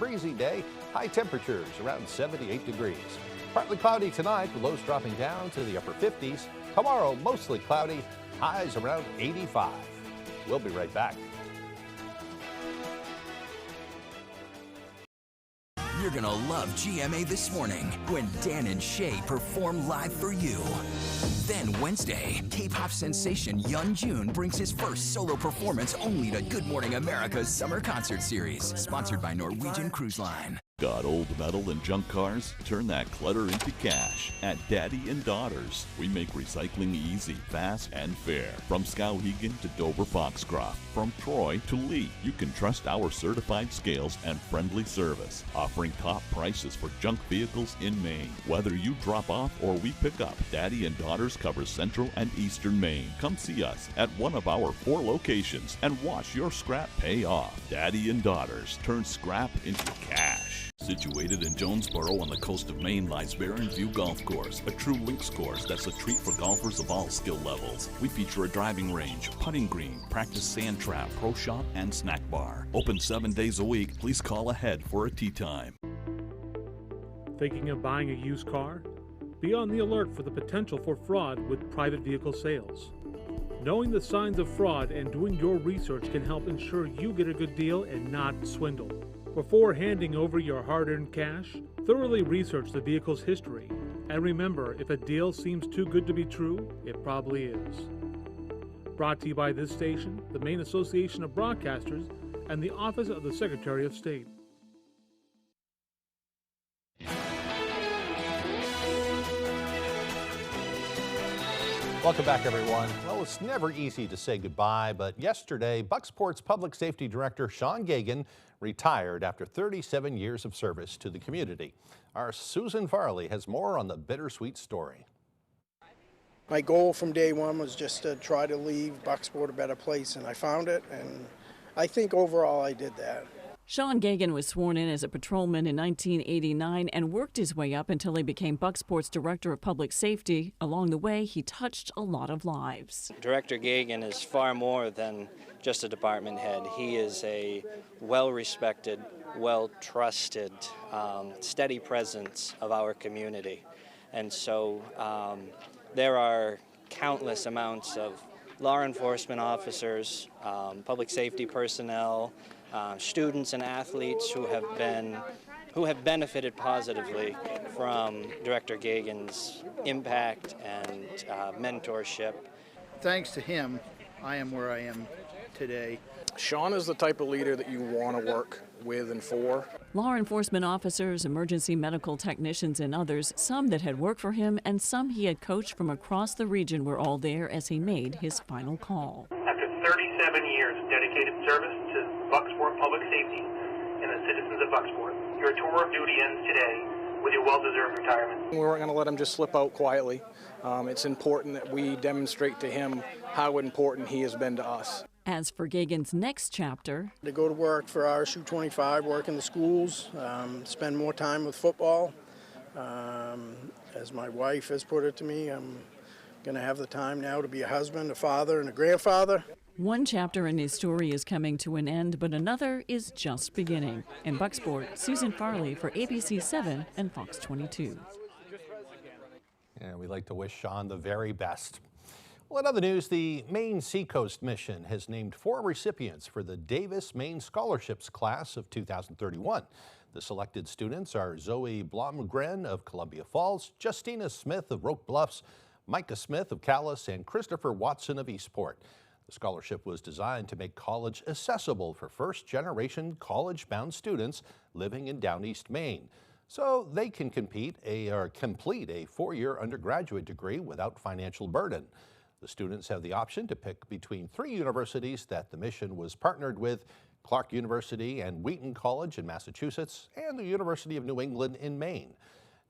breezy day. High temperatures around 78 degrees. Partly cloudy tonight with lows dropping down to the upper 50s. Tomorrow, mostly cloudy. Highs around 85. We'll be right back. You're gonna love GMA This Morning when Dan and Shay perform live for you. Then Wednesday, K-pop sensation Yeon Jun brings his first solo performance only to Good Morning America's summer concert series, sponsored by Norwegian Cruise Line. Got old metal and junk cars? Turn that clutter into cash at Daddy and Daughters. We make recycling easy, fast, and fair. From Skowhegan to Dover Foxcroft, from Troy to Lee, you can trust our certified scales and friendly service, offering top prices for junk vehicles in Maine. Whether you drop off or we pick up, Daddy and Daughters covers Central and Eastern Maine. Come see us at one of our 4 locations and watch your scrap pay off. Daddy and Daughters turn scrap into cash. Situated in Jonesboro on the coast of Maine lies Barren View Golf Course, a true links course that's a treat for golfers of all skill levels. We feature a driving range, putting green, practice sand trap, pro shop, and snack bar. Open 7 days a week. Please call ahead for a tee time. Thinking of buying a used car? Be on the alert for the potential for fraud with private vehicle sales. Knowing the signs of fraud and doing your research can help ensure you get a good deal and not swindled. Before handing over your hard-earned cash, thoroughly research the vehicle's history. And remember, if a deal seems too good to be true, it probably is. Brought to you by this station, the Maine Association of Broadcasters, and the Office of the Secretary of State. Welcome back, everyone. Well, it's never easy to say goodbye, but yesterday, Bucksport's Public Safety Director Sean Gagan retired after 37 years of service to the community. Our Susan Farley has more on the bittersweet story. My goal from day one was just to try to leave Bucksport a better place, and I found it, and I think overall I did that. Sean Gagan was sworn in as a patrolman in 1989 and worked his way up until he became Bucksport's Director of Public Safety. Along the way, he touched a lot of lives. Director Gagan is far more than just a department head. He is a well-respected, well-trusted, steady presence of our community. And so there are countless amounts of law enforcement officers, public safety personnel, students and athletes who have benefited positively from Director Gagan's impact and mentorship. Thanks to him, I am where I am today. Sean is the type of leader that you want to work with and for. Law enforcement officers, emergency medical technicians, and others, some that had worked for him and some he had coached from across the region, were all there as he made his final call. After 37 years of dedicated service to Bucksport Public Safety and the citizens of Bucksport, your tour of duty ends today with your well-deserved retirement. We weren't going to let him just slip out quietly. It's important that we demonstrate to him how important he has been to us. As for Gagan's next chapter, to go to work for RSU 25, work in the schools, spend more time with football. As my wife has put it to me, I'm going to have the time now to be a husband, a father, and a grandfather. One chapter in his story is coming to an end, but another is just beginning. In Bucksport, Susan Farley for ABC 7 and Fox 22. Yeah, we like to wish Sean the very best. Well, in other news, the Maine Seacoast Mission has named 4 recipients for the Davis Maine Scholarships class of 2031. The selected students are Zoe Blomgren of Columbia Falls, Justina Smith of Roque Bluffs, Micah Smith of Calais, and Christopher Watson of Eastport. The scholarship was designed to make college accessible for first-generation college-bound students living in Down East Maine, so they can complete a 4-year undergraduate degree without financial burden. The students have the option to pick between 3 universities that the mission was partnered with: Clark University and Wheaton College in Massachusetts, and the University of New England in Maine.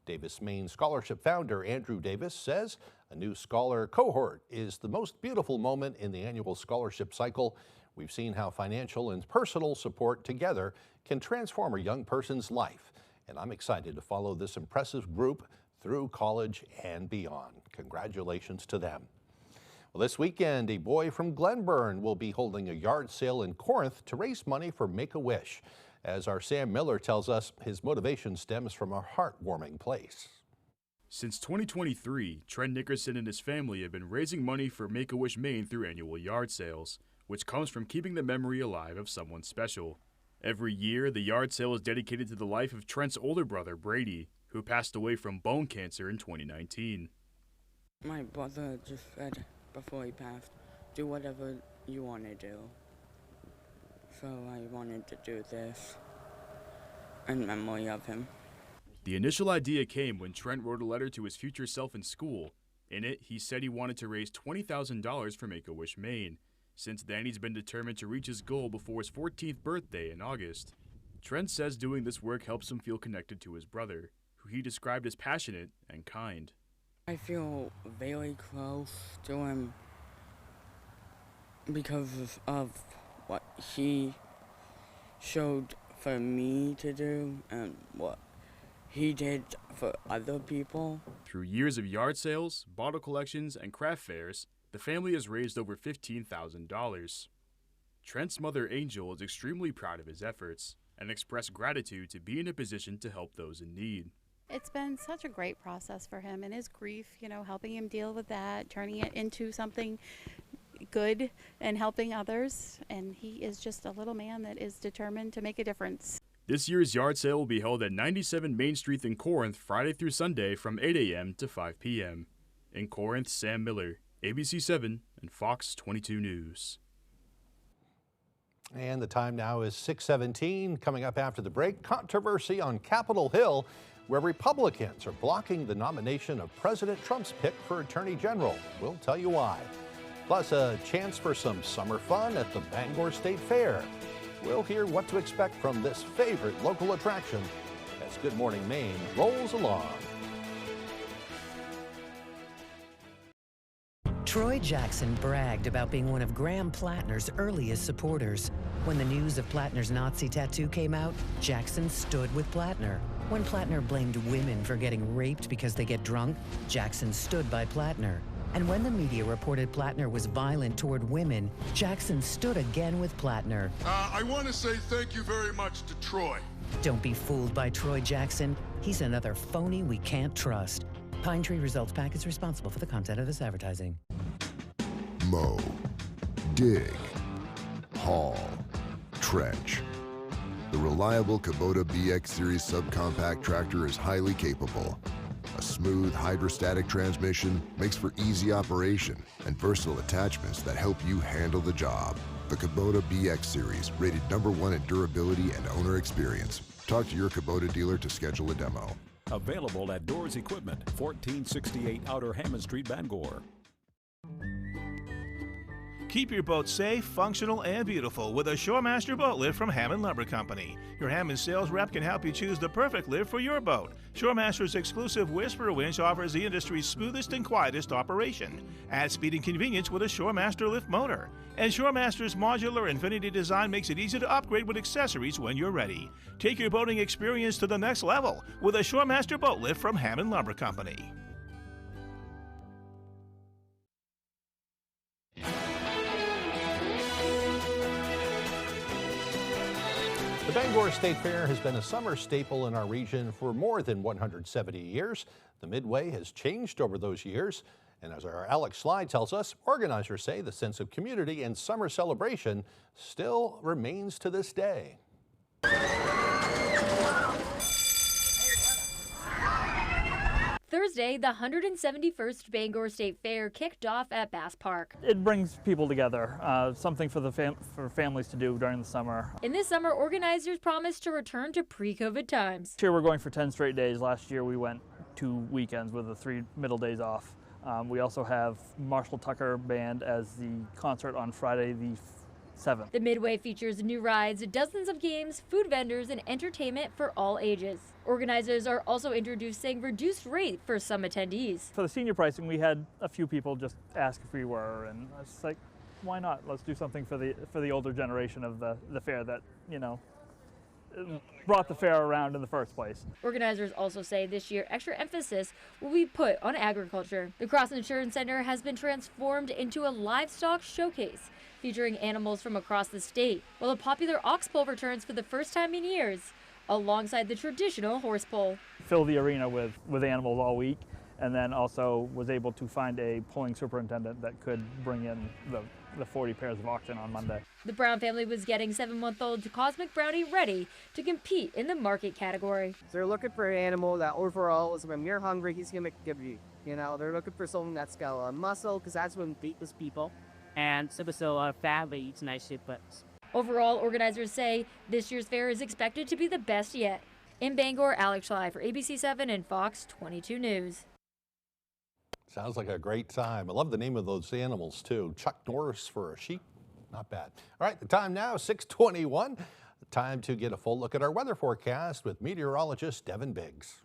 Davis Maine Scholarship founder Andrew Davis says a new scholar cohort is the most beautiful moment in the annual scholarship cycle. We've seen how financial and personal support together can transform a young person's life, and I'm excited to follow this impressive group through college and beyond. Congratulations to them. Well, this weekend, a boy from Glenburn will be holding a yard sale in Corinth to raise money for Make-A-Wish. As our Sam Miller tells us, his motivation stems from a heartwarming place. Since 2023, Trent Nickerson and his family have been raising money for Make-A-Wish Maine through annual yard sales, which comes from keeping the memory alive of someone special. Every year, the yard sale is dedicated to the life of Trent's older brother, Brady, who passed away from bone cancer in 2019. My brother just said before he passed, do whatever you want to do. So I wanted to do this in memory of him. The initial idea came when Trent wrote a letter to his future self in school. In it, he said he wanted to raise $20,000 for Make-A-Wish Maine. Since then, he's been determined to reach his goal before his 14th birthday in August. Trent says doing this work helps him feel connected to his brother, who he described as passionate and kind. I feel very close to him because of what he showed for me to do and what he did for other people. Through years of yard sales, bottle collections, and craft fairs, the family has raised over $15,000. Trent's mother, Angel, is extremely proud of his efforts and expressed gratitude to be in a position to help those in need. It's been such a great process for him and his grief, helping him deal with that, turning it into something good and helping others. And he is just a little man that is determined to make a difference. This year's yard sale will be held at 97 Main Street in Corinth Friday through Sunday from 8 a.m. to 5 p.m. In Corinth, Sam Miller, ABC 7 and Fox 22 News. And the time now is 6:17. Coming up after the break, controversy on Capitol Hill, where Republicans are blocking the nomination of President Trump's pick for Attorney General. We'll tell you why. Plus, a chance for some summer fun at the Bangor State Fair. We'll hear what to expect from this favorite local attraction as Good Morning Maine rolls along. Troy Jackson bragged about being one of Graham Plattner's earliest supporters. When the news of Plattner's Nazi tattoo came out, Jackson stood with Plattner. When Plattner blamed women for getting raped because they get drunk, Jackson stood by Plattner. And when the media reported Plattner was violent toward women, Jackson stood again with Plattner. I want to say thank you very much to Troy. Don't be fooled by Troy Jackson. He's another phony we can't trust. Pine Tree Results PAC is responsible for the content of this advertising. Mow, dig, haul, trench. The reliable Kubota BX Series subcompact tractor is highly capable. A smooth hydrostatic transmission makes for easy operation and versatile attachments that help you handle the job. The Kubota BX Series, rated #1 in durability and owner experience. Talk to your Kubota dealer to schedule a demo. Available at Doors Equipment, 1468 Outer Hammond Street, Bangor. Keep your boat safe, functional, and beautiful with a Shoremaster boat lift from Hammond Lumber Company. Your Hammond sales rep can help you choose the perfect lift for your boat. Shoremaster's exclusive Whisper winch offers the industry's smoothest and quietest operation. Add speed and convenience with a Shoremaster lift motor. And Shoremaster's modular Infinity design makes it easy to upgrade with accessories when you're ready. Take your boating experience to the next level with a Shoremaster boat lift from Hammond Lumber Company. The Bangor State Fair has been a summer staple in our region for more than 170 years. The Midway has changed over those years. And as our Alex Sly tells us, organizers say the sense of community and summer celebration still remains to this day. Thursday, the 171st Bangor State Fair kicked off at Bass Park. It brings people together, something for for families to do during the summer. In this summer, organizers promised to return to pre-COVID times. This year we're going for 10 straight days. Last year we went 2 weekends with the 3 middle days off. We also have Marshall Tucker Band as the concert on Friday the 7th. The Midway features new rides, dozens of games, food vendors, and entertainment for all ages. Organizers are also introducing reduced rate for some attendees. For the senior pricing, we had a few people just ask if we were, and I was like, why not? Let's do something for the older generation of the fair that, brought the fair around in the first place. Organizers also say this year extra emphasis will be put on agriculture. The Cross Insurance Center has been transformed into a livestock showcase. featuring animals from across the state, while the popular ox pull returns for the first time in years, alongside the traditional horse pull. Fill the arena with animals all week, and then also was able to find a pulling superintendent that could bring in the 40 pairs of oxen on Monday. The Brown family was getting 7-month-old Cosmic Brownie ready to compete in the market category. So they're looking for an animal that overall is when you're hungry, he's going to give you. You know, they're looking for something that's got a lot of muscle, because that's when weightless people, and so a lot of fat, but eats nice shaped butts. Overall, organizers say this year's fair is expected to be the best yet. In Bangor, Alex Schley for ABC 7 and Fox 22 News. Sounds like a great time. I love the name of those animals, too. Chuck Norris for a sheep. Not bad. All right, the time now, 6:21. Time to get a full look at our weather forecast with meteorologist Devin Biggs.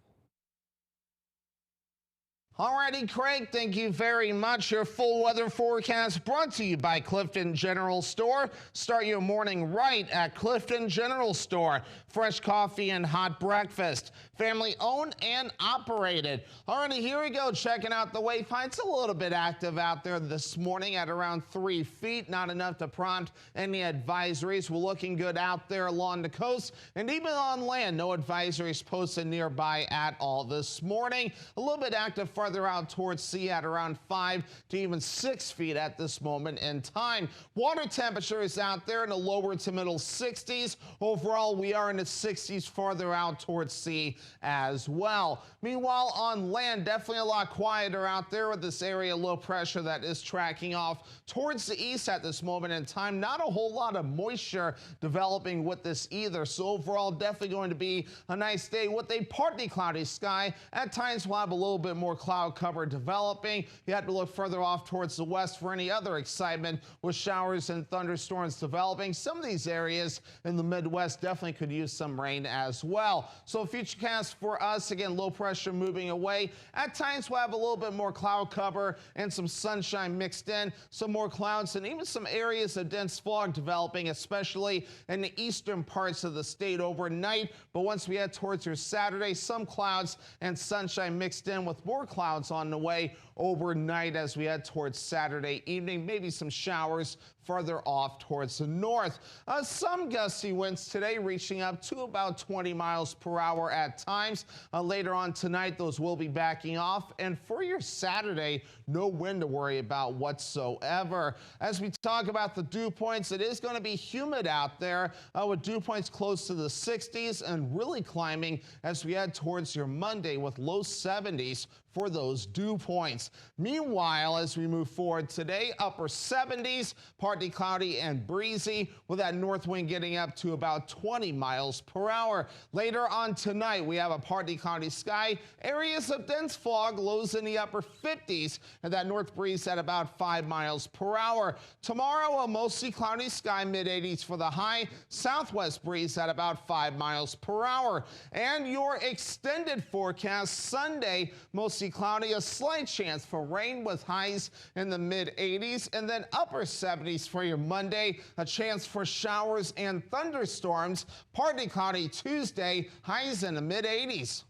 Alrighty, Craig, thank you very much. Your full weather forecast brought to you by Clifton General Store. Start your morning right at Clifton General Store. Fresh coffee and hot breakfast. Family owned and operated. Alrighty, here we go. Checking out the wayfind. It's a little bit active out there this morning at around 3 feet. Not enough to prompt any advisories. We're looking good out there along the coast and even on land. No advisories posted nearby at all this morning. A little bit active farther out towards sea at around 5 to even 6 feet at this moment in time. Water temperature is out there in the lower to middle 60s. Overall, we are in the 60s farther out towards sea as well. Meanwhile, on land, definitely a lot quieter out there with this area low pressure that is tracking off towards the east at this moment in time. Not a whole lot of moisture developing with this either. So overall, definitely going to be a nice day with a partly cloudy sky. At times, we'll have a little bit more cloud cover developing. You have to look further off towards the west for any other excitement with showers and thunderstorms developing. Some of these areas in the Midwest definitely could use some rain as well. So futurecast for us, again, low pressure moving away. At times we'll have a little bit more cloud cover and some sunshine mixed in, some more clouds and even some areas of dense fog developing, especially in the eastern parts of the state overnight. But once we head towards your Saturday, some clouds and sunshine mixed in with more clouds on the way overnight as we head towards Saturday evening. Maybe some showers further off towards the north. Some gusty winds today reaching up to about 20 miles per hour at times. Later on tonight, those will be backing off. And for your Saturday, no wind to worry about whatsoever. As we talk about the dew points, it is going to be humid out there with dew points close to the 60s and really climbing as we head towards your Monday with low 70s for those dew points. Meanwhile, as we move forward today, upper 70s, partly cloudy and breezy with that north wind getting up to about 20 miles per hour. Later on tonight, we have a partly cloudy sky, areas of dense fog, lows in the upper 50s, and that north breeze at about 5 miles per hour. Tomorrow, a mostly cloudy sky, mid 80s for the high, southwest breeze at about 5 miles per hour. And your extended forecast Sunday, mostly cloudy, a slight chance for rain with highs in the mid 80s, and then upper 70s for your Monday, a chance for showers and thunderstorms, partly cloudy Tuesday, highs in the mid 80s.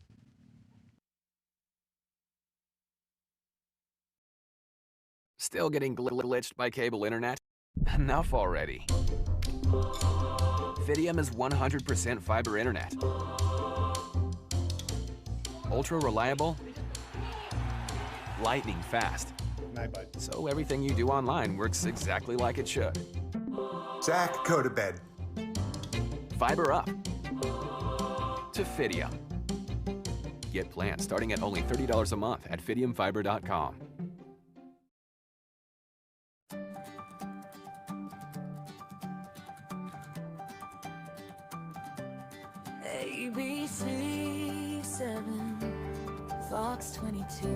Still getting glitched by cable internet? Enough already. Fidium is 100% fiber internet. Ultra reliable, lightning fast. So everything you do online works exactly like it should. Zach, go to bed. Fiber up to Fidium. Get plans starting at only $30 a month at fidiumfiber.com. ABC 7, Fox 22.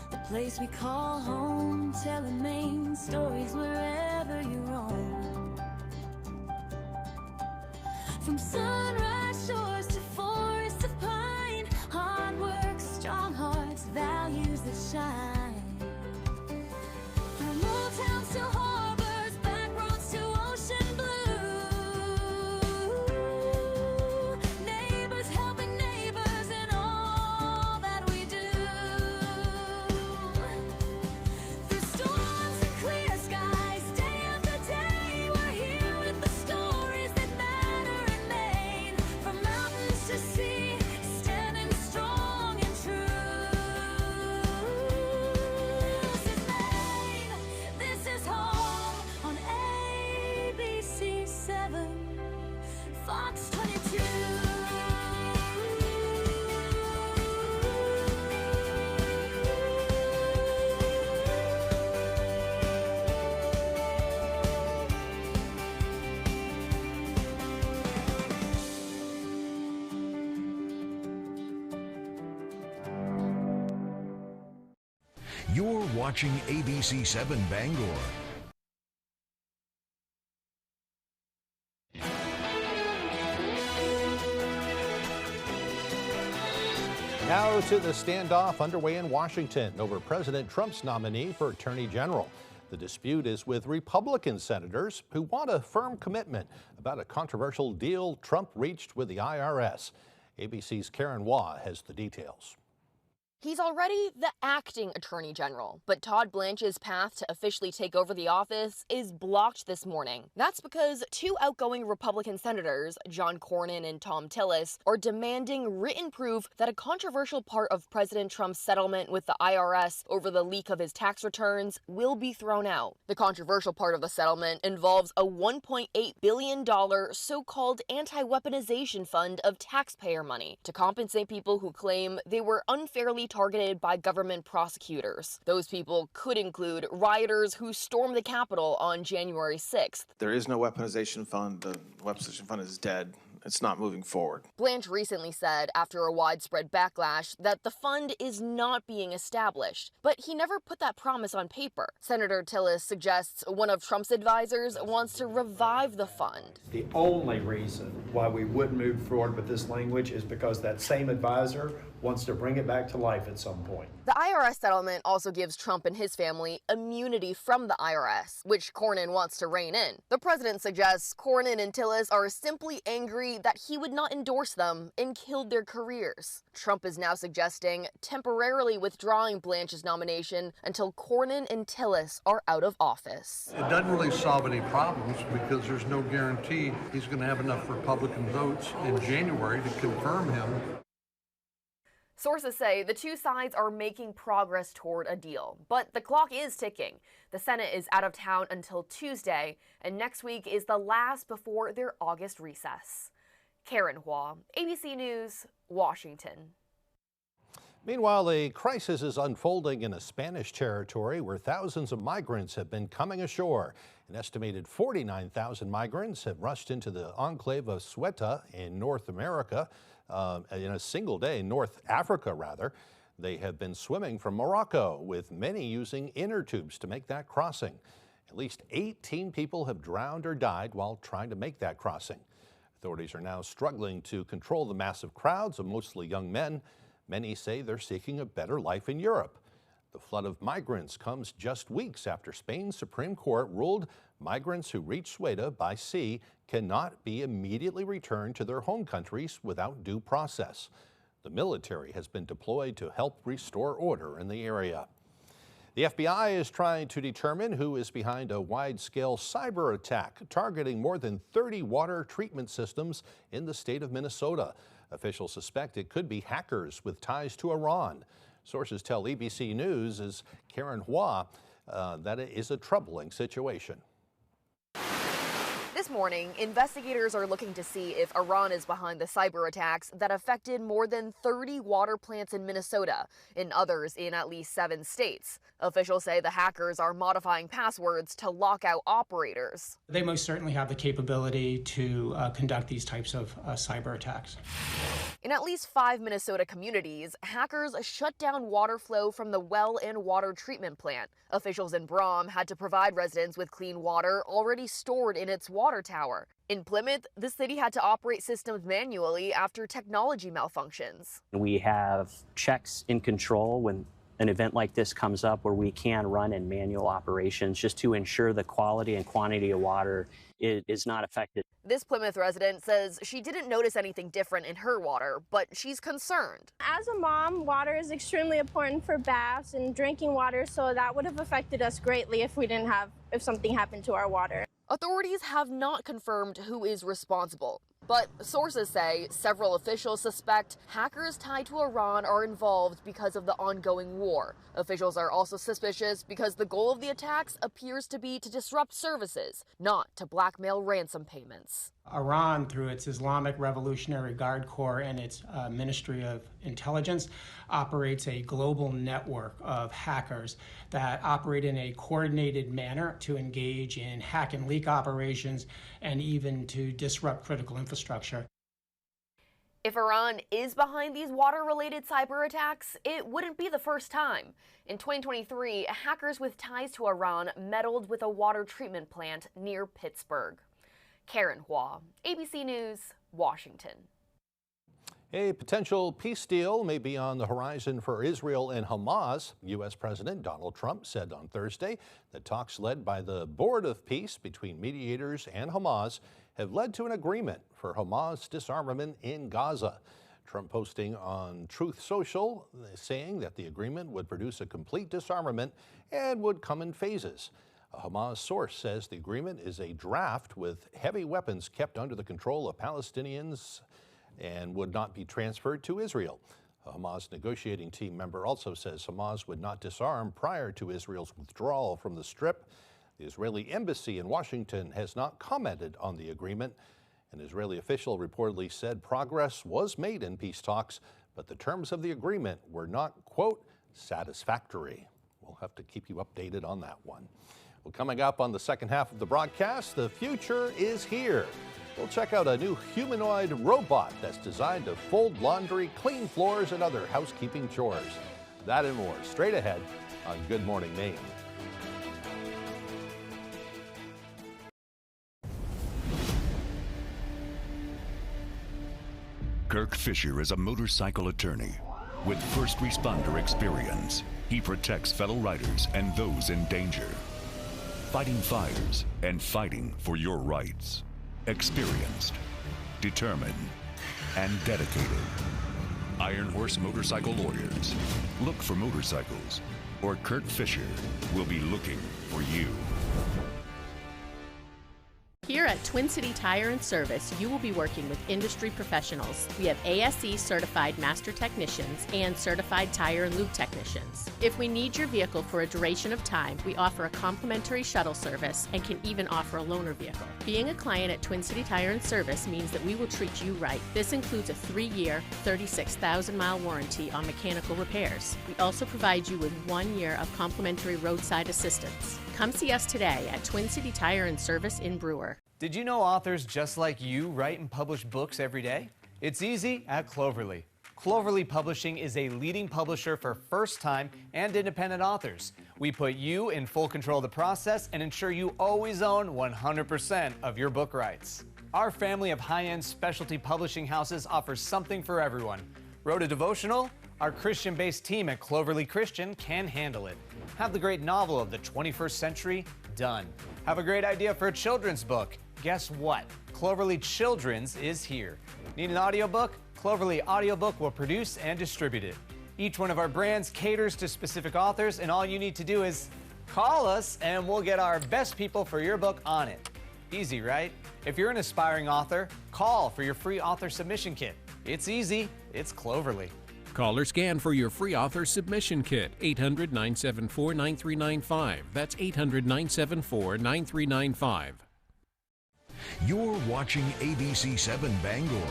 The place we call home, telling Maine stories wherever you roam. From sunrise shores to forests of pine, hard work, strong hearts, values that shine. From old towns to harbors, back roads to ocean blue. Neighbors helping neighbors in all that we do. Through storms and clear skies. watching ABC 7 Bangor. Now to the standoff underway in Washington over President Trump's nominee for Attorney General. The dispute is with Republican senators who want a firm commitment about a controversial deal Trump reached with the IRS. ABC's Karen Waugh has the details. He's already the acting attorney general, but Todd Blanche's path to officially take over the office is blocked this morning. That's because two outgoing Republican senators, John Cornyn and Thom Tillis, are demanding written proof that a controversial part of President Trump's settlement with the IRS over the leak of his tax returns will be thrown out. The controversial part of the settlement involves a $1.8 billion so-called anti-weaponization fund of taxpayer money to compensate people who claim they were unfairly targeted by government prosecutors. Those people could include rioters who stormed the Capitol on January 6th. There is no weaponization fund. The weaponization fund is dead. It's not moving forward. Blanche recently said, after a widespread backlash, that the fund is not being established, but he never put that promise on paper. Senator Tillis suggests one of Trump's advisors wants to revive the fund. The only reason why we would move forward with this language is because that same advisor wants to bring it back to life at some point. The IRS settlement also gives Trump and his family immunity from the IRS, which Cornyn wants to rein in. The president suggests Cornyn and Tillis are simply angry that he would not endorse them and killed their careers. Trump is now suggesting temporarily withdrawing Blanche's nomination until Cornyn and Tillis are out of office. It doesn't really solve any problems because there's no guarantee he's going to have enough Republican votes in January to confirm him. Sources say the two sides are making progress toward a deal, but the clock is ticking. The Senate is out of town until Tuesday, and next week is the last before their August recess. Karen Waugh, ABC News, Washington. Meanwhile, a crisis is unfolding in a Spanish territory where thousands of migrants have been coming ashore. An estimated 49,000 migrants have rushed into the enclave of Ceuta in North America in a single day, North Africa rather. They have been swimming from Morocco, with many using inner tubes to make that crossing. At least 18 people have drowned or died while trying to make that crossing. Authorities are now struggling to control the massive crowds of mostly young men. Many say they're seeking a better life in Europe. The flood of migrants comes just weeks after Spain's Supreme Court ruled migrants who reach Ceuta by sea cannot be immediately returned to their home countries without due process. The military has been deployed to help restore order in the area. The FBI is trying to determine who is behind a wide-scale cyber attack targeting more than 30 water treatment systems in the state of Minnesota. Officials suspect it could be hackers with ties to Iran. Sources tell ABC News, as Karen Waugh, that it is a troubling situation. This morning, investigators are looking to see if Iran is behind the cyber attacks that affected more than 30 water plants in Minnesota and others in at least 7 states. Officials say the hackers are modifying passwords to lock out operators. They most certainly have the capability to conduct these types of cyber attacks. In at least 5 Minnesota communities, hackers shut down water flow from the well and water treatment plant. Officials in Brom had to provide residents with clean water already stored in its water tower. In Plymouth, the city had to operate systems manually after technology malfunctions. We have checks in control when an event like this comes up where we can run in manual operations just to ensure the quality and quantity of water is not affected. This Plymouth resident says she didn't notice anything different in her water, but she's concerned. As a mom, water is extremely important for baths and drinking water, so that would have affected us greatly if something happened to our water. Authorities have not confirmed who is responsible, but sources say several officials suspect hackers tied to Iran are involved because of the ongoing war. Officials are also suspicious because the goal of the attacks appears to be to disrupt services, not to blackmail ransom payments. Iran, through its Islamic Revolutionary Guard Corps and its Ministry of Intelligence, operates a global network of hackers that operate in a coordinated manner to engage in hack and leak operations and even to disrupt critical infrastructure. If Iran is behind these water-related cyber attacks, it wouldn't be the first time. In 2023, hackers with ties to Iran meddled with a water treatment plant near Pittsburgh. Karen Hua, ABC News, Washington. A potential peace deal may be on the horizon for Israel and Hamas. U.S. President Donald Trump said on Thursday that talks led by the Board of Peace between mediators and Hamas have led to an agreement for Hamas disarmament in Gaza. Trump posting on Truth Social saying that the agreement would produce a complete disarmament and would come in phases. A Hamas source says the agreement is a draft with heavy weapons kept under the control of Palestinians and would not be transferred to Israel. A Hamas negotiating team member also says Hamas would not disarm prior to Israel's withdrawal from the Strip. The Israeli embassy in Washington has not commented on the agreement. An Israeli official reportedly said progress was made in peace talks, but the terms of the agreement were not, quote, satisfactory. We'll have to keep you updated on that one. Well, coming up on the second half of the broadcast, the future is here. We'll check out a new humanoid robot that's designed to fold laundry, clean floors, and other housekeeping chores. That and more straight ahead on Good Morning Maine. Kirk Fisher is a motorcycle attorney with first responder experience. He protects fellow riders and those in danger, fighting fires and fighting for your rights. Experienced, determined, and dedicated. Iron Horse Motorcycle Lawyers. Look for motorcycles, or Kirk Fisher will be looking for you. Here at Twin City Tire and Service, you will be working with industry professionals. We have ASE certified master technicians and certified tire and lube technicians. If we need your vehicle for a duration of time, we offer a complimentary shuttle service and can even offer a loaner vehicle. Being a client at Twin City Tire and Service means that we will treat you right. This includes a 3-year, 36,000-mile warranty on mechanical repairs. We also provide you with 1 year of complimentary roadside assistance. Come see us today at Twin City Tire and Service in Brewer. Did you know authors just like you write and publish books every day? It's easy at Cloverly. Cloverly Publishing is a leading publisher for first-time and independent authors. We put you in full control of the process and ensure you always own 100% of your book rights. Our family of high-end specialty publishing houses offers something for everyone. Wrote a devotional? Our Christian-based team at Cloverly Christian can handle it. Have the great novel of the 21st century? Done. Have a great idea for a children's book? Guess what? Cloverly Children's is here. Need an audiobook? Cloverly Audiobook will produce and distribute it. Each one of our brands caters to specific authors, and all you need to do is call us and we'll get our best people for your book on it. Easy, right? If you're an aspiring author, call for your free author submission kit. It's easy. It's Cloverly. Call or scan for your free author submission kit, 800-974-9395. That's 800-974-9395. You're watching ABC 7 Bangor.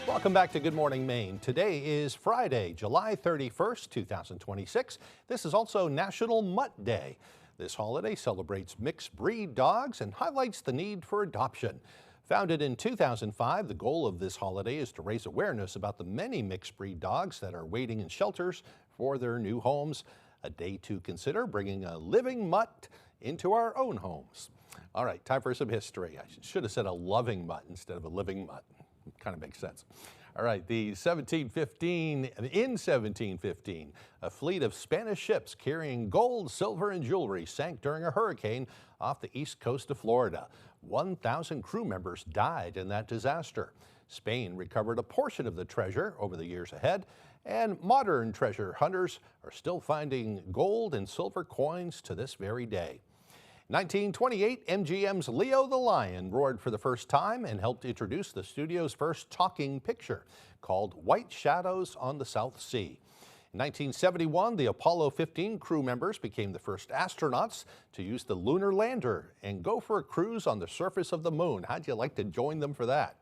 Welcome back to Good Morning Maine. Today is Friday, July 31st, 2026. This is also National Mutt Day. This holiday celebrates mixed breed dogs and highlights the need for adoption. Founded in 2005, the goal of this holiday is to raise awareness about the many mixed breed dogs that are waiting in shelters for their new homes. A day to consider bringing a living mutt into our own homes. All right, time for some history. I should have said a loving mutt instead of a living mutt. Kind of makes sense. All right, in 1715, a fleet of Spanish ships carrying gold, silver, and jewelry sank during a hurricane off the east coast of Florida. 1,000 crew members died in that disaster. Spain recovered a portion of the treasure over the years ahead, and modern treasure hunters are still finding gold and silver coins to this very day. 1928, MGM's Leo the Lion roared for the first time and helped introduce the studio's first talking picture called White Shadows on the South Sea. In 1971, the Apollo 15 crew members became the first astronauts to use the lunar lander and go for a cruise on the surface of the moon. How'd you like to join them for that?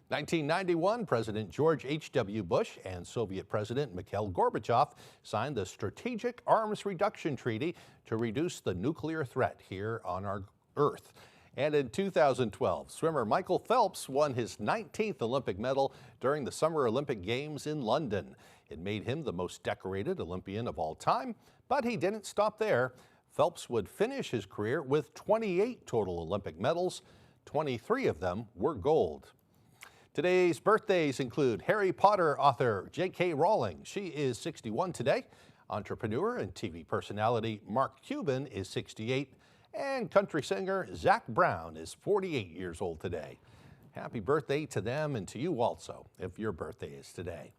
1991, President George H.W. Bush and Soviet President Mikhail Gorbachev signed the Strategic Arms Reduction Treaty to reduce the nuclear threat here on our Earth. And in 2012, swimmer Michael Phelps won his 19th Olympic medal during the Summer Olympic Games in London. It made him the most decorated Olympian of all time, but he didn't stop there. Phelps would finish his career with 28 total Olympic medals. 23 of them were gold. Today's birthdays include Harry Potter author J.K. Rowling. She is 61 today. Entrepreneur and TV personality Mark Cuban is 68. And country singer Zac Brown is 48 years old today. Happy birthday to them and to you also, if your birthday is today.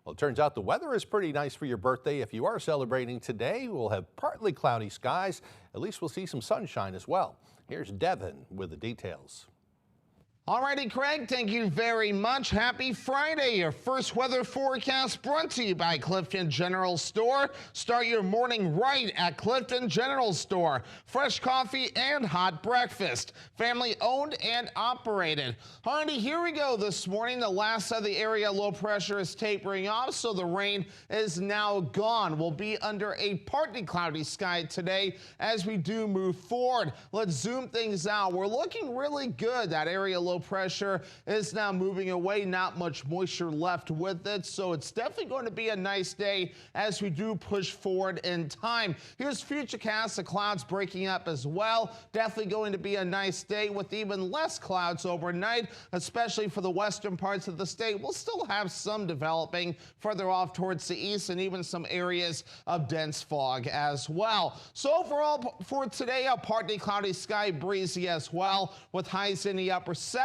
Well, it turns out the weather is pretty nice for your birthday. If you are celebrating today, we'll have partly cloudy skies. At least we'll see some sunshine as well. Here's Devin with the details. Alrighty, Craig, thank you very much. Happy Friday. Your first weather forecast brought to you by Clifton General Store. Start your morning right at Clifton General Store. Fresh coffee and hot breakfast. Family owned and operated. Alrighty, here we go this morning. The last of the area low pressure is tapering off, so the rain is now gone. We'll be under a partly cloudy sky today as we do move forward. Let's zoom things out. We're looking really good. That area low pressure is now moving away, not much moisture left with it, so it's definitely going to be a nice day as we do push forward in time. Here's Futurecast, the clouds breaking up as well. Definitely going to be a nice day with even less clouds overnight, especially for the western parts of the state. We'll still have some developing further off towards the east and even some areas of dense fog as well. So overall for today, a partly cloudy sky, breezy as well, with highs in the upper 70s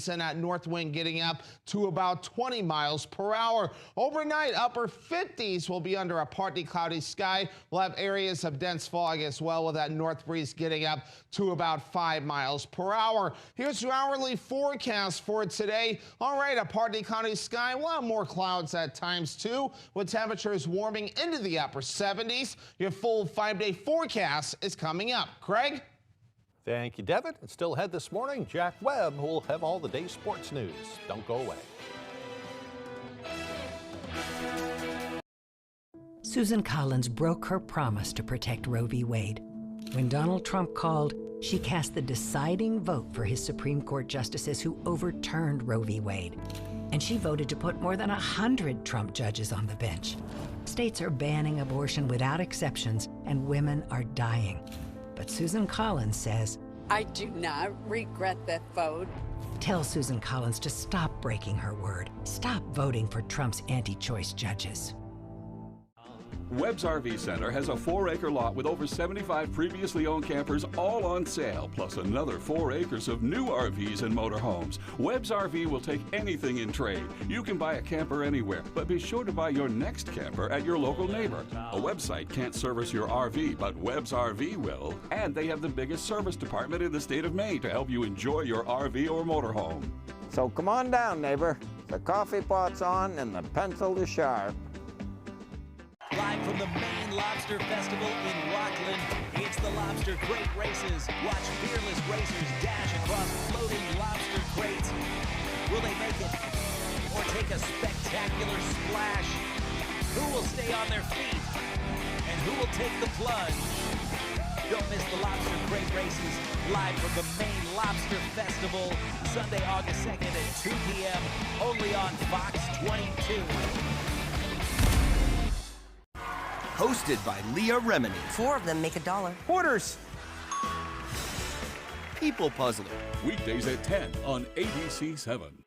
and that north wind getting up to about 20 miles per hour. Overnight, upper 50s will be under a partly cloudy sky. We'll have areas of dense fog as well, with that north breeze getting up to about 5 miles per hour. Here's your hourly forecast for today. All right, a partly cloudy sky. We'll have more clouds at times too, with temperatures warming into the upper 70s. Your full 5-day forecast is coming up. Craig? Thank you, Devin. And still ahead this morning, Jack Webb will have all the day's sports news. Don't go away. Susan Collins broke her promise to protect Roe v. Wade. When Donald Trump called, she cast the deciding vote for his Supreme Court justices who overturned Roe v. Wade. And she voted to put more than 100 Trump judges on the bench. States are banning abortion without exceptions, and women are dying. But Susan Collins says, I do not regret that vote. Tell Susan Collins to stop breaking her word. Stop voting for Trump's anti-choice judges. Webb's RV Center has a 4-acre lot with over 75 previously owned campers all on sale, plus another 4 acres of new RVs and motorhomes. Webb's RV will take anything in trade. You can buy a camper anywhere, but be sure to buy your next camper at your local neighbor. A website can't service your RV, but Webb's RV will. And they have the biggest service department in the state of Maine to help you enjoy your RV or motorhome. So come on down, neighbor. The coffee pot's on and the pencil is sharp. Live from the Maine Lobster Festival in Rockland, it's the Lobster Crate Races. Watch fearless racers dash across floating lobster crates. Will they make it or take a spectacular splash? Who will stay on their feet and who will take the plunge? Don't miss the Lobster Crate Races live from the Maine Lobster Festival, Sunday, August 2nd at 2 p.m. only on Fox 22. Hosted by Leah Remini. 4 of them make $1. Hoarders. People Puzzler. Weekdays at 10 on ABC 7.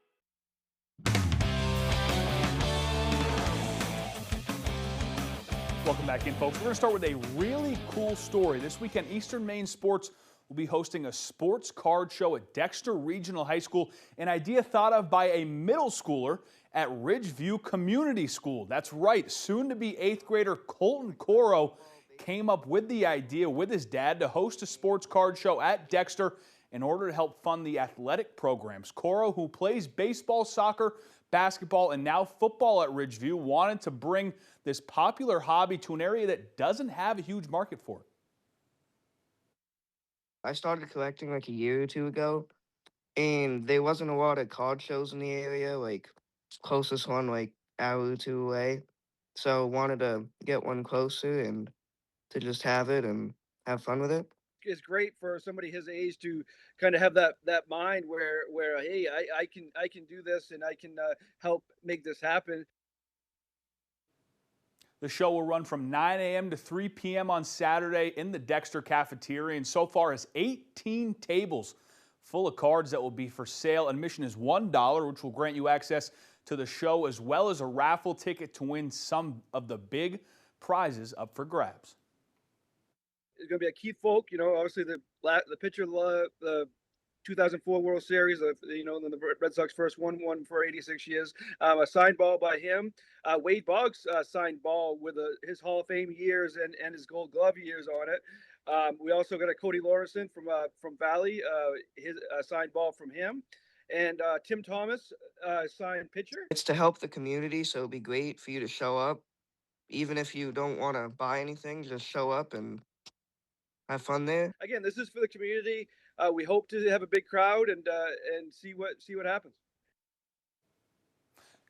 Welcome back in, folks. We're going to start with a really cool story. This weekend, Eastern Maine Sports will be hosting a sports card show at Dexter Regional High School, an idea thought of by a middle schooler at Ridgeview Community School. That's right, soon-to-be 8th grader Colton Coro came up with the idea with his dad to host a sports card show at Dexter in order to help fund the athletic programs. Coro, who plays baseball, soccer, basketball, and now football at Ridgeview, wanted to bring this popular hobby to an area that doesn't have a huge market for it. I started collecting like a year or two ago, and there wasn't a lot of card shows in the area, like closest one like hour or two away. So wanted to get one closer and to just have it and have fun with it. It's great for somebody his age to kind of have that mind where hey, I can do this and I can help make this happen. The show will run from 9 a.m. to 3 p.m. on Saturday in the Dexter Cafeteria, and so far has 18 tables full of cards that will be for sale. Admission is $1, which will grant you access to the show as well as a raffle ticket to win some of the big prizes up for grabs. It's going to be a Keith Folk, obviously the pitcher of the 2004 World Series, the Red Sox first won for 86 years. A signed ball by him. Wade Boggs signed ball with his Hall of Fame years and his Gold Glove years on it. We also got a Cody Lawrenson from Valley, his signed ball from him. And Tim Thomas, signed pitcher. It's to help the community, so it'd be great for you to show up. Even if you don't want to buy anything, just show up and have fun there. Again, this is for the community. We hope to have a big crowd and see what happens.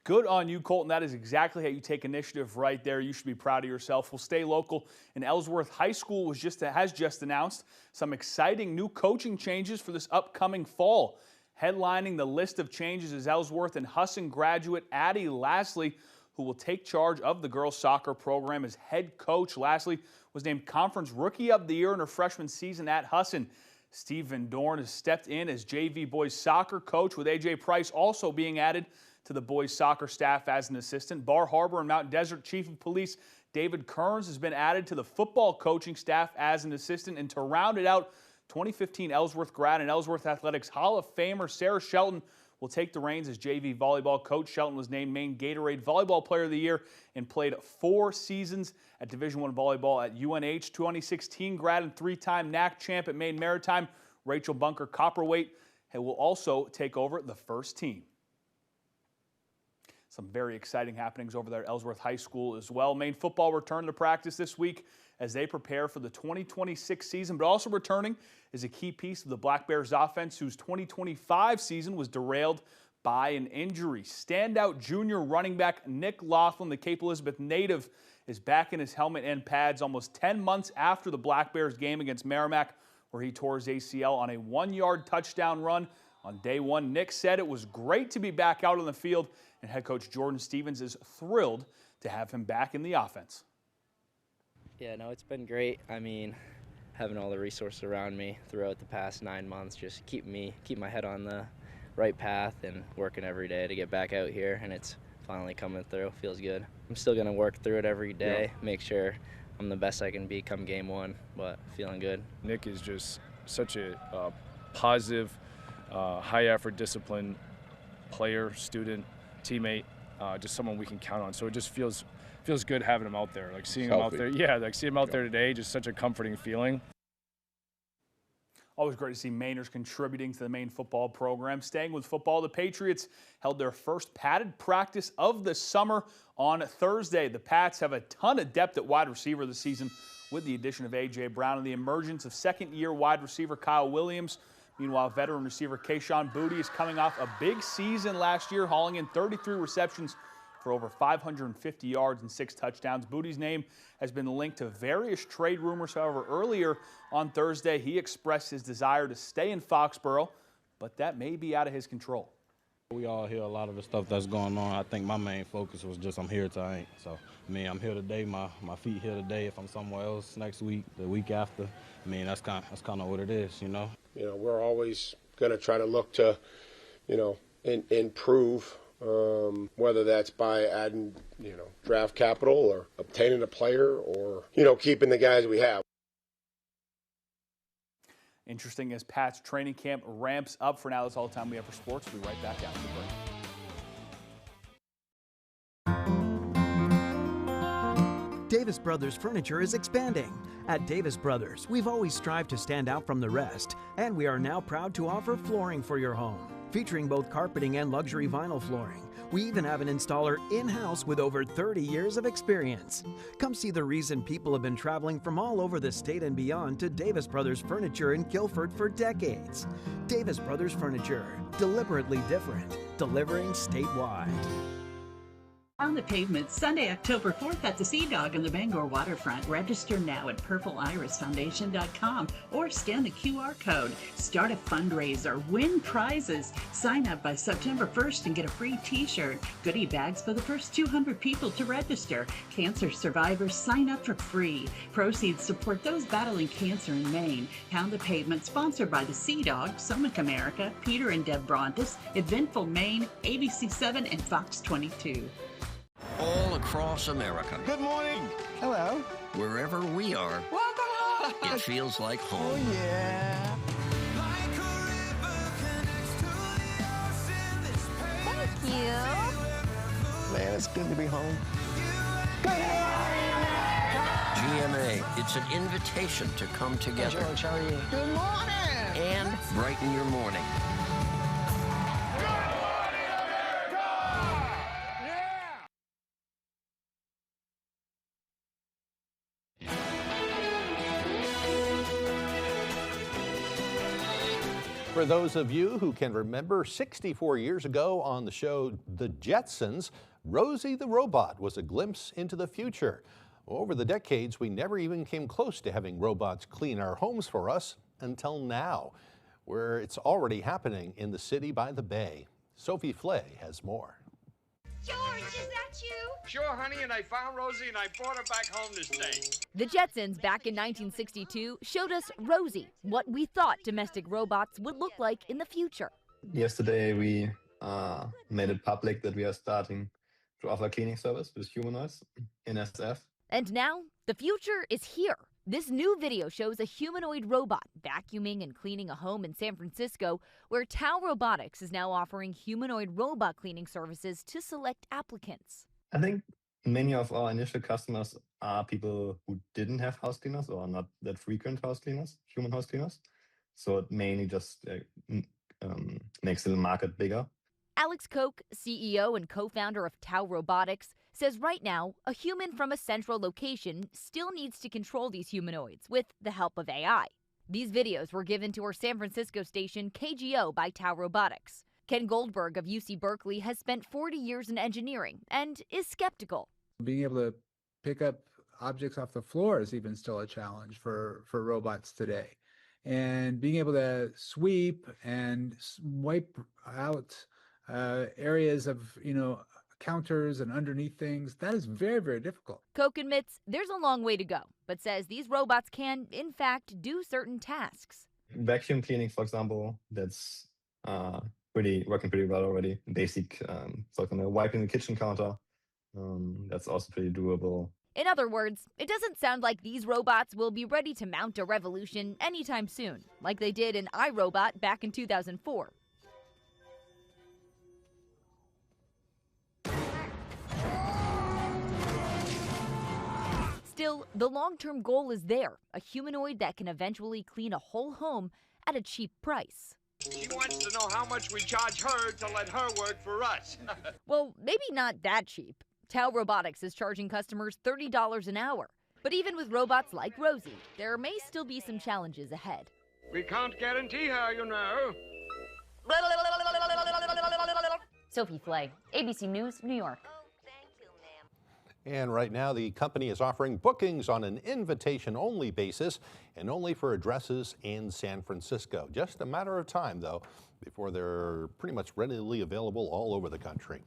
Good on you, Colton. That is exactly how you take initiative right there. You should be proud of yourself. We'll stay local. And Ellsworth High School has just announced some exciting new coaching changes for this upcoming fall. Headlining the list of changes is Ellsworth and Husson graduate Addie Lasley, who will take charge of the girls soccer program as head coach. Lasley was named Conference Rookie of the Year in her freshman season at Husson. Steve Van Dorn has stepped in as JV boys soccer coach, with A.J. Price also being added to the boys soccer staff as an assistant. Bar Harbor and Mount Desert Chief of Police David Kearns has been added to the football coaching staff as an assistant. And to round it out, 2015 Ellsworth grad and Ellsworth Athletics Hall of Famer Sarah Shelton will take the reins as JV volleyball coach. Shelton was named Maine Gatorade Volleyball Player of the Year and played 4 seasons at Division I volleyball at UNH. 2016 grad and 3-time NAC champ at Maine Maritime, Rachel Bunker Copperweight, will also take over the first team. Some very exciting happenings over there at Ellsworth High School as well. Maine football returned to practice this week as they prepare for the 2026 season, but also returning is a key piece of the Black Bears offense, whose 2025 season was derailed by an injury. Standout junior running back Nick Laughlin, the Cape Elizabeth native, is back in his helmet and pads almost 10 months after the Black Bears game against Merrimack, where he tore his ACL on a 1-yard touchdown run. On day one, Nick said it was great to be back out on the field, and head coach Jordan Stevens is thrilled to have him back in the offense. Yeah, no, it's been great. I mean, having all the resources around me throughout the past 9 months just keep my head on the right path and working every day to get back out here, and it's finally coming through. Feels good. I'm still going to work through it every day, make sure I'm the best I can be come game one, but feeling good. Nick is just such a positive, high-effort, disciplined player, student, teammate, just someone we can count on. So it just feels good having him out there. Like seeing him out there, seeing him out there today, just such a comforting feeling. Always great to see Mainers contributing to the Maine football program. Staying with football, the Patriots held their first padded practice of the summer on Thursday. The Pats have a ton of depth at wide receiver this season with the addition of A.J. Brown and the emergence of second-year wide receiver Kyle Williams. Meanwhile, veteran receiver Kayshawn Boutte is coming off a big season last year, hauling in 33 receptions for over 550 yards and 6 touchdowns. Boutte's name has been linked to various trade rumors. However, earlier on Thursday, he expressed his desire to stay in Foxborough, but that may be out of his control. We all hear a lot of the stuff that's going on. I think my main focus was just I'm here till I ain't. So, I mean, I'm here today. My feet here today. If I'm somewhere else next week, the week after, I mean, that's kind of what it is, you know. You know, we're always going to try to look to, improve. Whether that's by adding, draft capital or obtaining a player or, keeping the guys we have. Interesting as Pat's training camp ramps up. For now, that's all the time we have for sports. We'll be right back after the break. Davis Brothers Furniture is expanding. At Davis Brothers, we've always strived to stand out from the rest, and we are now proud to offer flooring for your home. featuring both carpeting and luxury vinyl flooring. We even have an installer in-house with over 30 years of experience. Come see the reason people have been traveling from all over the state and beyond to Davis Brothers Furniture in Guilford for decades. Davis Brothers Furniture, deliberately different, delivering statewide. On the pavement, Sunday, October 4th at the Sea Dog on the Bangor waterfront. Register now at purpleirisfoundation.com or scan the QR code. Start a fundraiser, win prizes. Sign up by September 1st and get a free t-shirt. Goodie bags for the first 200 people to register. Cancer survivors sign up for free. Proceeds support those battling cancer in Maine. Pound the Pavement, sponsored by the Sea Dog, Summit America, Peter and Deb Brontis, Eventful Maine, ABC7, and Fox 22. All across America. Good morning. Hello. Wherever we are, welcome home. It feels like home. Oh, yeah. Thank you. Man, it's good to be home. GMA, it's an invitation to come together. Hey, George, how are you? Good morning. And brighten your morning. For those of you who can remember 64 years ago on the show The Jetsons, Rosie the Robot was a glimpse into the future. Over the decades, we never even came close to having robots clean our homes for us until now, where it's already happening in the city by the bay. Sophie Flay has more. George, is that you? Sure, honey, and I found Rosie and I brought her back home this day. The Jetsons back in 1962 showed us Rosie, what we thought domestic robots would look like in the future. Yesterday we made it public that we are starting to offer cleaning service with humanoids in SF. And now, the future is here. This new video shows a humanoid robot vacuuming and cleaning a home in San Francisco, where Tau Robotics is now offering humanoid robot cleaning services to select applicants. I think many of our initial customers are people who didn't have house cleaners or not that frequent house cleaners, human house cleaners. So it mainly just makes the market bigger. Alex Koch, CEO and co-founder of Tau Robotics, says right now, a human from a central location still needs to control these humanoids with the help of AI. These videos were given to our San Francisco station KGO by Tau Robotics. Ken Goldberg of UC Berkeley has spent 40 years in engineering and is skeptical. Being able to pick up objects off the floor is even still a challenge for robots today. And being able to sweep and wipe out areas of, counters and underneath things, that is very, very difficult. Koch admits there's a long way to go, but says these robots can, in fact, do certain tasks. Vacuum cleaning, for example, that's working pretty well already. Basic, for example, wiping the kitchen counter, that's also pretty doable. In other words, it doesn't sound like these robots will be ready to mount a revolution anytime soon, like they did in iRobot back in 2004. Still, the long-term goal is there, a humanoid that can eventually clean a whole home at a cheap price. She wants to know how much we charge her to let her work for us. Well, maybe not that cheap. Tau Robotics is charging customers $30 an hour. But even with robots like Rosie, there may still be some challenges ahead. We can't guarantee her, you know. Sophie Flay, ABC News, New York. And right now, the company is offering bookings on an invitation-only basis and only for addresses in San Francisco. Just a matter of time, though, before they're pretty much readily available all over the country.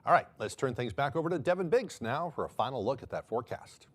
All right, let's turn things back over to Devin Biggs now for a final look at that forecast.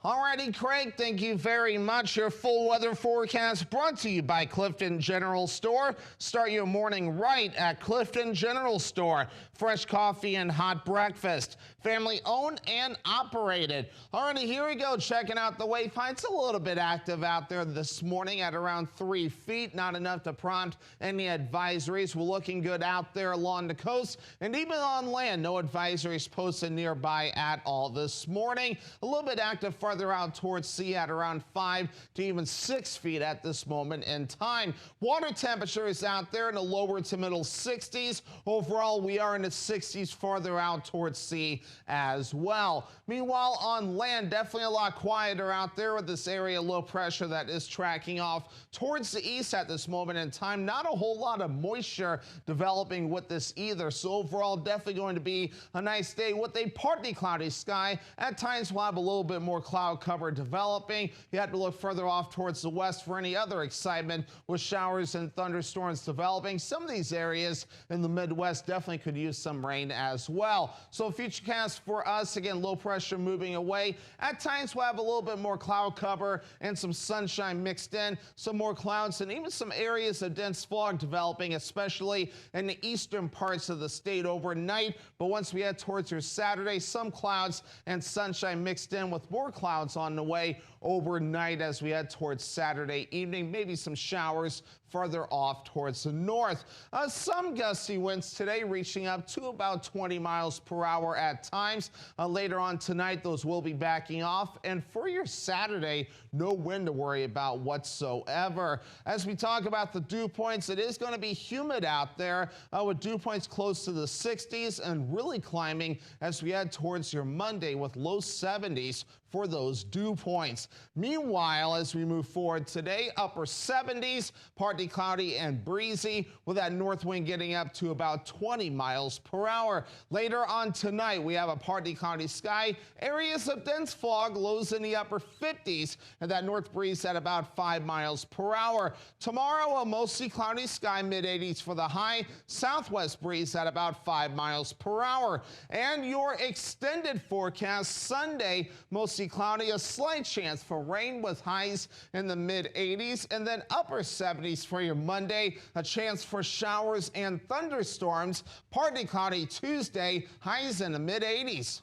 Alrighty, Craig, thank you very much. Your full weather forecast brought to you by Clifton General Store. Start your morning right at Clifton General Store. Fresh coffee and hot breakfast. Family owned and operated. Alrighty, here we go. Checking out the wayfind. It's a little bit active out there this morning at around 3 feet. Not enough to prompt any advisories. We're looking good out there along the coast and even on land. No advisories posted nearby at all this morning. A little bit active front farther out towards sea at around 5 to even 6 feet at this moment in time. Water temperature is out there in the lower to middle 60s. Overall, we are in the 60s farther out towards sea as well. Meanwhile, on land, definitely a lot quieter out there with this area low pressure that is tracking off towards the east at this moment in time. Not a whole lot of moisture developing with this either. So overall, definitely going to be a nice day with a partly cloudy sky. At times, we'll have a little bit more cloud cover developing. You have to look further off towards the west for any other excitement with showers and thunderstorms developing. Some of these areas in the Midwest definitely could use some rain as well. So futurecast for us, again, low pressure moving away. At times, we'll have a little bit more cloud cover and some sunshine mixed in, some more clouds and even some areas of dense fog developing, especially in the eastern parts of the state overnight. But once we head towards your Saturday, some clouds and sunshine mixed in with more clouds on the way overnight as we head towards Saturday evening. Maybe some showers further off towards the north. Some gusty winds today reaching up to about 20 miles per hour at times. Later on tonight, those will be backing off. And for your Saturday, no wind to worry about whatsoever. As we talk about the dew points, it is going to be humid out there with dew points close to the 60s and really climbing as we head towards your Monday with low 70s for those dew points. Meanwhile, as we move forward today, upper 70s, partly cloudy and breezy with that north wind getting up to about 20 miles per hour. Later on tonight, we have a partly cloudy sky, areas of dense fog, lows in the upper 50s, and that north breeze at about 5 miles per hour. Tomorrow, a mostly cloudy sky, mid 80s for the high, southwest breeze at about 5 miles per hour. And your extended forecast Sunday, mostly cloudy, a slight chance for rain with highs in the mid 80s, and then upper 70s for your Monday, a chance for showers and thunderstorms, partly cloudy Tuesday, highs in the mid 80s.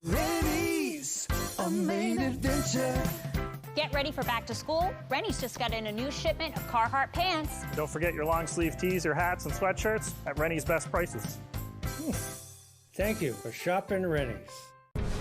Rennie's, a main adventure. Get ready for back to school. Rennie's just got in a new shipment of Carhartt pants. Don't forget your long sleeve tees, your hats, and sweatshirts at Rennie's best prices. Thank you for shopping Rennie's.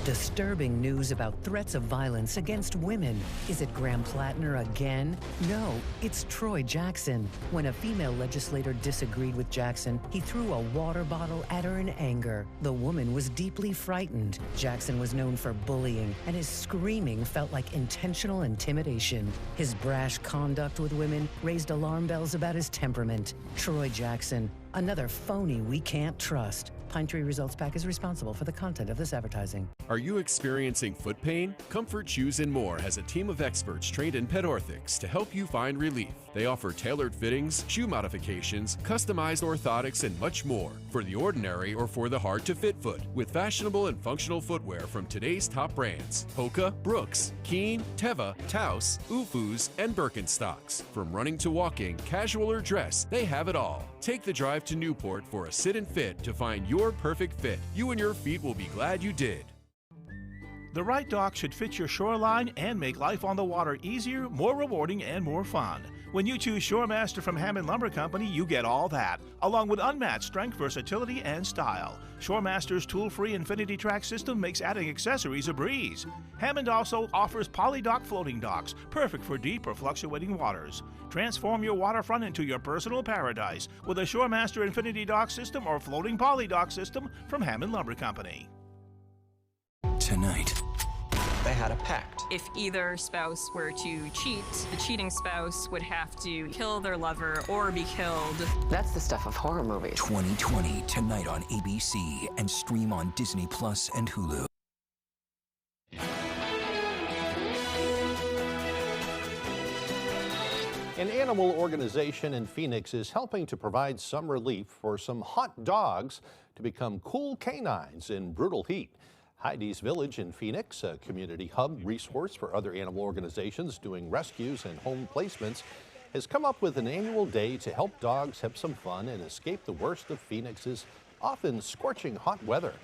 Disturbing news about threats of violence against women. Is it Graham Plattner again? No, it's Troy Jackson. When a female legislator disagreed with Jackson, he threw a water bottle at her in anger. The woman was deeply frightened. Jackson was known for bullying, and his screaming felt like intentional intimidation. His brash conduct with women raised alarm bells about his temperament. Troy Jackson, another phony we can't trust. Pine Tree Results Pack is responsible for the content of this advertising. Are you experiencing foot pain? Comfort Shoes & More has a team of experts trained in pet orthotics to help you find relief. They offer tailored fittings, shoe modifications, customized orthotics, and much more for the ordinary or for the hard-to-fit foot, with fashionable and functional footwear from today's top brands: Hoka, Brooks, Keen, Teva, Taos, Ufus, and Birkenstocks. From running to walking, casual or dress, they have it all. Take the drive to Newport for a sit and fit to find your perfect fit. You and your feet will be glad you did. The right dock should fit your shoreline and make life on the water easier, more rewarding, and more fun. When you choose Shoremaster from Hammond Lumber Company, you get all that, along with unmatched strength, versatility, and style. Shoremaster's tool-free Infinity Track system makes adding accessories a breeze. Hammond also offers polydock floating docks, perfect for deep or fluctuating waters. Transform your waterfront into your personal paradise with a Shoremaster Infinity Dock system or floating polydock system from Hammond Lumber Company. Tonight, they had a pact. If either spouse were to cheat, the cheating spouse would have to kill their lover or be killed. That's the stuff of horror movies. 2020, tonight on ABC and stream on Disney Plus and Hulu. An animal organization in Phoenix is helping to provide some relief for some hot dogs to become cool canines in brutal heat. Heidi's Village in Phoenix, a community hub resource for other animal organizations doing rescues and home placements, has come up with an annual day to help dogs have some fun and escape the worst of Phoenix's often scorching hot weather.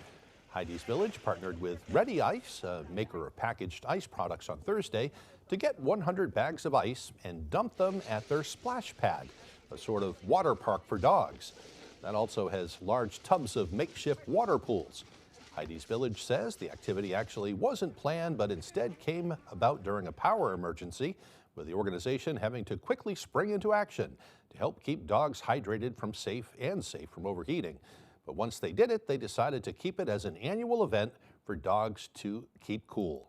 Heidi's Village partnered with Ready Ice, a maker of packaged ice products, on Thursday to get 100 bags of ice and dump them at their splash pad, a sort of water park for dogs. That also has large tubs of makeshift water pools. Heidi's Village says the activity actually wasn't planned, but instead came about during a power emergency, with the organization having to quickly spring into action to help keep dogs hydrated from safe from overheating. But once they did it, they decided to keep it as an annual event for dogs to keep cool.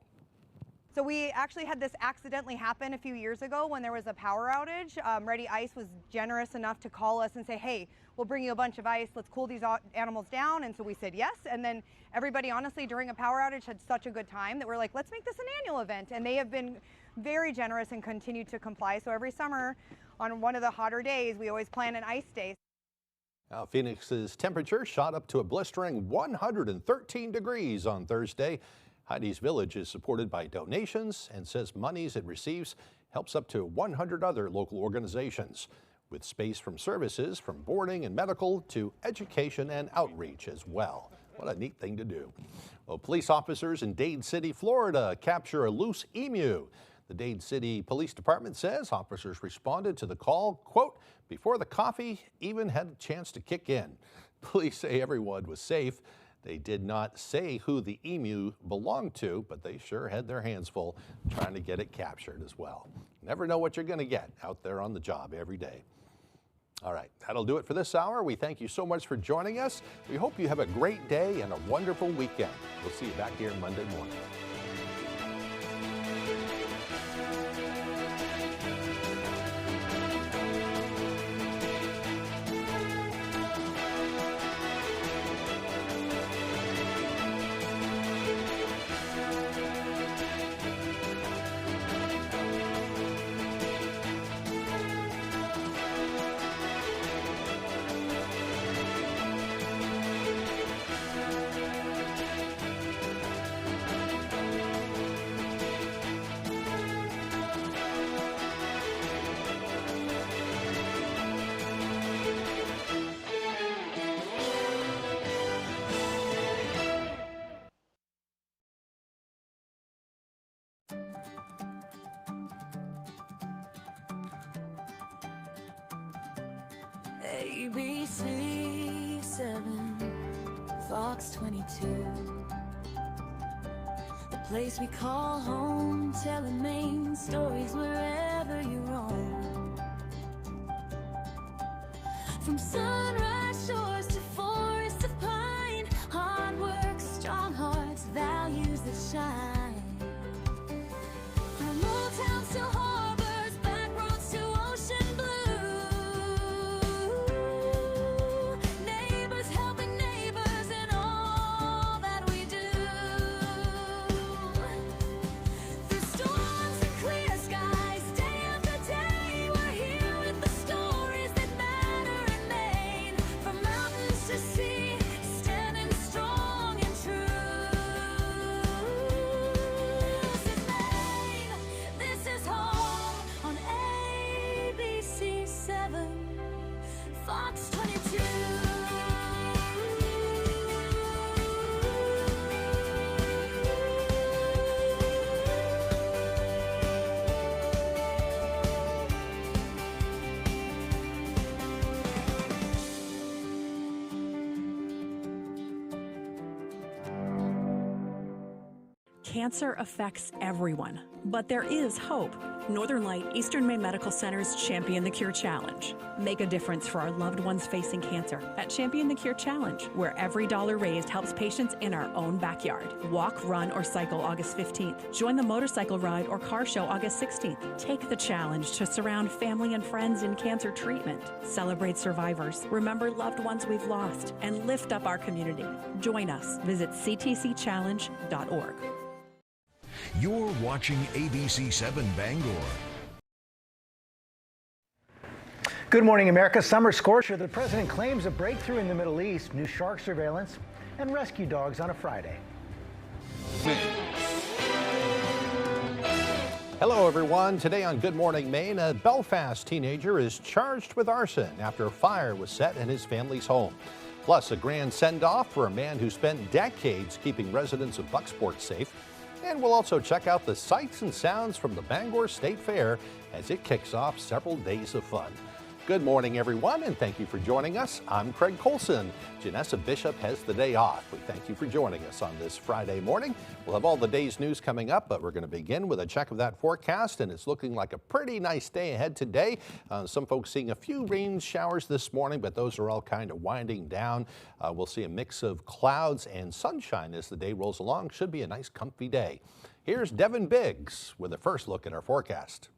So we actually had this accidentally happen a few years ago when there was a power outage. Ready Ice was generous enough to call us and say, hey, we'll bring you a bunch of ice. Let's cool these animals down. And so we said yes. And then everybody, honestly, during a power outage had such a good time that we're like, let's make this an annual event. And they have been very generous and continue to comply. So every summer on one of the hotter days, we always plan an ice day. Now, Phoenix's temperature shot up to a blistering 113 degrees on Thursday. Heidi's Village is supported by donations and says monies it receives helps up to 100 other local organizations, with space from services from boarding and medical to education and outreach as well. What a neat thing to do. Well, police officers in Dade City, Florida capture a loose emu. The Dade City Police Department says officers responded to the call, quote, before the coffee even had a chance to kick in. Police say everyone was safe. They did not say who the emu belonged to, but they sure had their hands full trying to get it captured as well. Never know what you're going to get out there on the job every day. All right, that'll do it for this hour. We thank you so much for joining us. We hope you have a great day and a wonderful weekend. We'll see you back here Monday morning. ABC 7, Fox 22. The place we call home, telling Maine stories wherever you roam. From sunrise shores to forests of pine, hard work, strong hearts, values that shine. From old towns to harbors, back roads to ocean blue. Fox 22. Cancer affects everyone, but there is hope. Northern Light Eastern Maine Medical Center's Champion the Cure Challenge. Make a difference for our loved ones facing cancer at Champion the Cure Challenge, where every dollar raised helps patients in our own backyard. Walk, run, or cycle August 15th. Join the motorcycle ride or car show August 16th. Take the challenge to surround family and friends in cancer treatment. Celebrate survivors, remember loved ones we've lost, and lift up our community. Join us. Visit ctcchallenge.org. You're watching ABC 7 Bangor. Good morning, America. Summer scorcher. The president claims a breakthrough in the Middle East, new shark surveillance, and rescue dogs on a Friday. Hello, everyone. Today on Good Morning Maine, a Belfast teenager is charged with arson after a fire was set in his family's home. Plus, a grand send-off for a man who spent decades keeping residents of Bucksport safe. And we'll also check out the sights and sounds from the Bangor State Fair as it kicks off several days of fun. Good morning, everyone, and thank you for joining us. I'm Craig Colson. Janessa Bishop has the day off. We thank you for joining us on this Friday morning. We'll have all the day's news coming up, but we're going to begin with a check of that forecast, and it's looking like a pretty nice day ahead today. Some folks seeing a few rain showers this morning, but those are all kind of winding down. We'll see a mix of clouds and sunshine as the day rolls along. Should be a nice, comfy day. Here's Devin Biggs with a first look at our forecast.